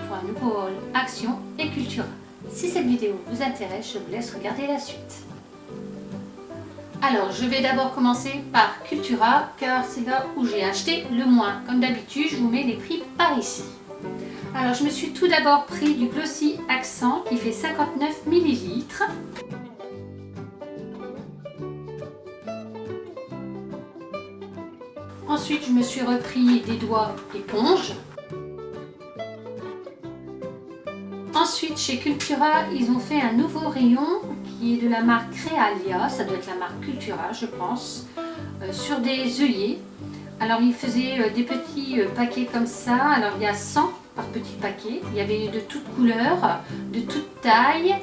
pour un nouveau haul Action et Cultura. Si cette vidéo vous intéresse, je vous laisse regarder la suite. Alors, je vais d'abord commencer par Cultura, car c'est là où j'ai acheté le moins. Comme d'habitude, je vous mets les prix par ici. Alors, je me suis tout d'abord pris du Glossy Accent qui fait 59 ml. Ensuite, je me suis repris des doigts éponge. Ensuite, chez Cultura, ils ont fait un nouveau rayon qui est de la marque Crealia, ça doit être la marque Cultura, je pense, sur des œillets. Alors, ils faisaient des petits paquets comme ça. Alors, il y a 100 par petit paquet. Il y avait de toutes couleurs, de toutes tailles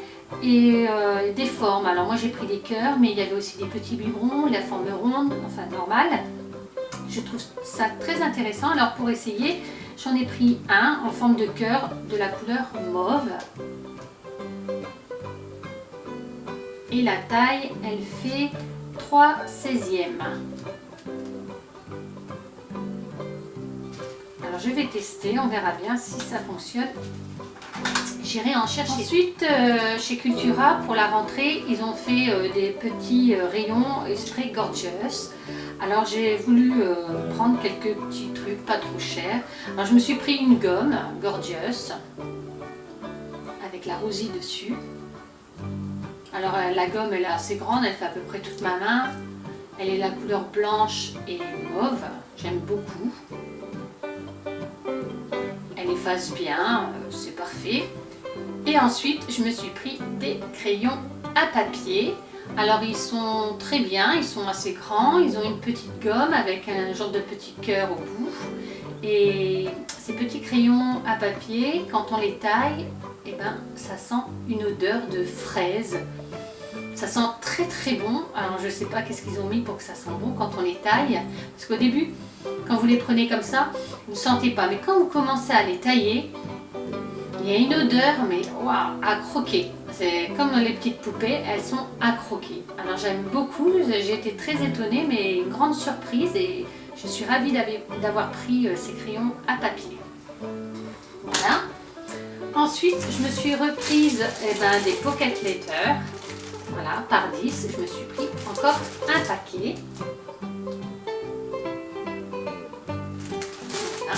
et des formes. Alors, moi, j'ai pris des cœurs, mais il y avait aussi des petits biberons, la forme ronde, enfin normale. Je trouve ça très intéressant. Alors, pour essayer, j'en ai pris un en forme de cœur de la couleur mauve. Et la taille, elle fait 3/16e. Alors je vais tester, on verra bien si ça fonctionne. J'irai en chercher. Ensuite, chez Cultura, pour la rentrée, ils ont fait des petits rayons spray Gorgeous. Alors j'ai voulu prendre quelques petits trucs pas trop chers. Alors je me suis pris une gomme Gorgeous avec la rosée dessus. Alors la gomme elle est assez grande, elle fait à peu près toute ma main. Elle est la couleur blanche et mauve, j'aime beaucoup. Elle efface bien, c'est parfait. Et ensuite je me suis pris des crayons à papier. Alors ils sont très bien, ils sont assez grands, ils ont une petite gomme avec un genre de petit cœur au bout. Et ces petits crayons à papier, quand on les taille, eh ben, ça sent une odeur de fraise. Ça sent très très bon. Alors je ne sais pas qu'est-ce qu'ils ont mis pour que ça sente bon quand on les taille. Parce qu'au début, quand vous les prenez comme ça, vous ne sentez pas. Mais quand vous commencez à les tailler, il y a une odeur, mais waouh, à croquer. C'est comme les petites poupées, elles sont à croquer. Alors j'aime beaucoup, j'ai été très étonnée, mais une grande surprise et je suis ravie d'avoir pris ces crayons à papier. Voilà. Ensuite, je me suis reprise des pocket letters. Voilà, par 10, je me suis pris encore un paquet. Voilà.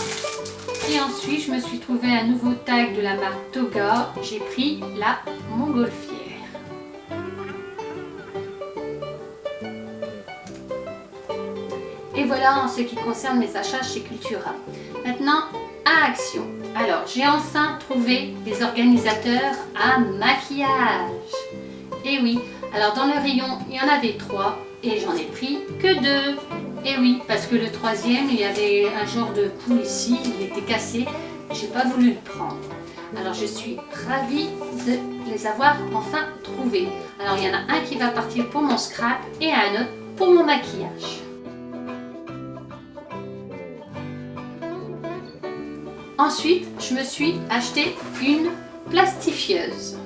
Et ensuite, je me suis trouvé un nouveau tag de la marque Toga. J'ai pris la Montgolfière. Et voilà en ce qui concerne mes achats chez Cultura. Maintenant, à Action. Alors, j'ai enfin trouvé des organisateurs à maquillage. Et oui, alors dans le rayon, il y en avait 3 et j'en ai pris que 2. Et oui, parce que le 3e, il y avait un genre de coup ici, il était cassé, j'ai pas voulu le prendre. Alors je suis ravie de les avoir enfin trouvés. Alors il y en a un qui va partir pour mon scrap et un autre pour mon maquillage. Ensuite, je me suis acheté une plastifieuse.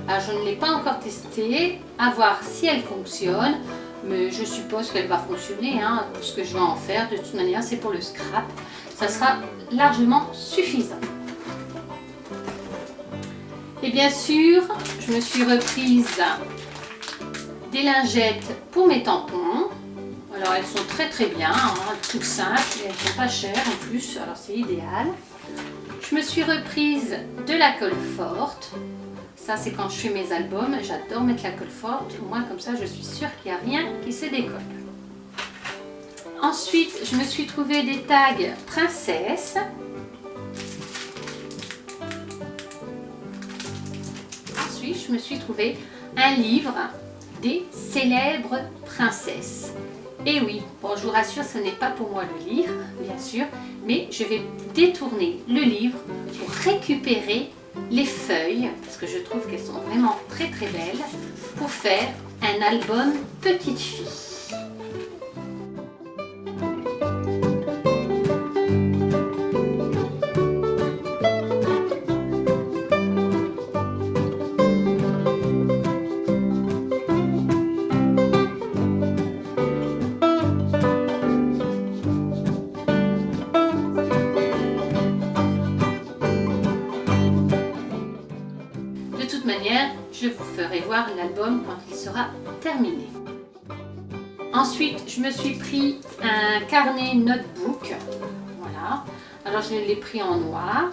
Alors, je ne l'ai pas encore testée, à voir si elle fonctionne, mais je suppose qu'elle va fonctionner pour ce que je vais en faire. De toute manière, c'est pour le scrap, ça sera largement suffisant. Et bien sûr, je me suis reprise des lingettes pour mes tampons. Alors, elles sont très très bien, toutes simples, et elles ne sont pas chères en plus, alors c'est idéal. Je me suis reprise de la colle forte. Ça, c'est quand je fais mes albums. J'adore mettre la colle forte. Au moins, comme ça, je suis sûre qu'il n'y a rien qui se décolle. Ensuite, je me suis trouvé des tags princesse. Ensuite, je me suis trouvé un livre des célèbres princesses. Et oui, bon, je vous rassure, ce n'est pas pour moi le lire, bien sûr, mais je vais détourner le livre pour récupérer les feuilles, parce que je trouve qu'elles sont vraiment très très belles, pour faire un album petite fille. De toute manière, je vous ferai voir l'album quand il sera terminé. Ensuite, je me suis pris un carnet notebook. Voilà. Alors, je l'ai pris en noir.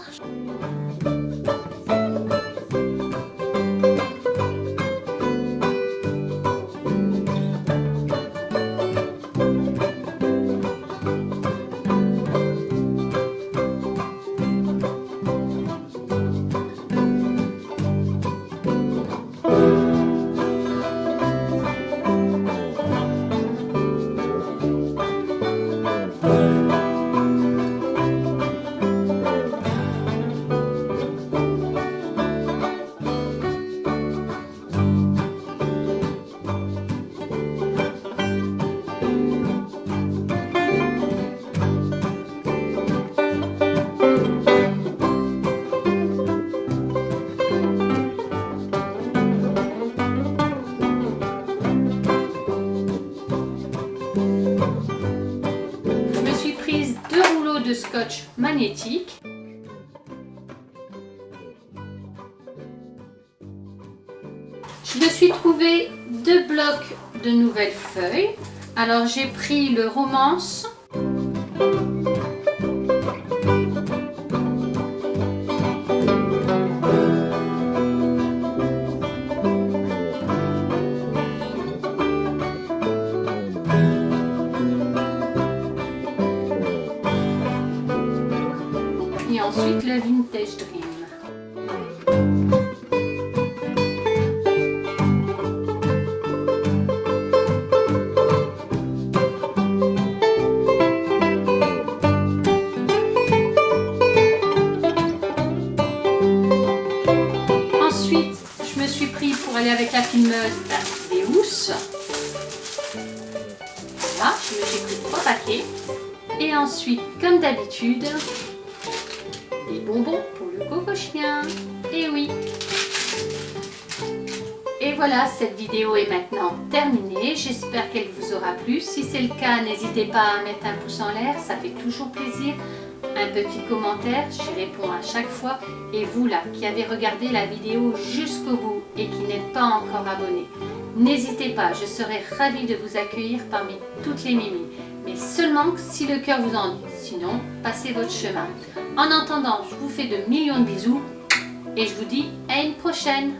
De scotch magnétique. Je me suis trouvé 2 blocs de nouvelles feuilles. Alors j'ai pris le Romance. Et ensuite le Vintage Dream. Ensuite, je me suis pris pour aller avec la filmeuse des housses. Voilà, j'ai pris 3 paquets. Et ensuite, comme d'habitude, des bonbons pour le coco chien. Et oui. Et voilà, cette vidéo est maintenant terminée. J'espère qu'elle vous aura plu. Si c'est le cas, n'hésitez pas à mettre un pouce en l'air, ça fait toujours plaisir. Un petit commentaire, j'y réponds à chaque fois. Et vous là, qui avez regardé la vidéo jusqu'au bout et qui n'êtes pas encore abonné, n'hésitez pas, je serai ravie de vous accueillir parmi toutes les mimis. Mais seulement si le cœur vous en dit. Sinon, passez votre chemin. En attendant, je vous fais de millions de bisous et je vous dis à une prochaine.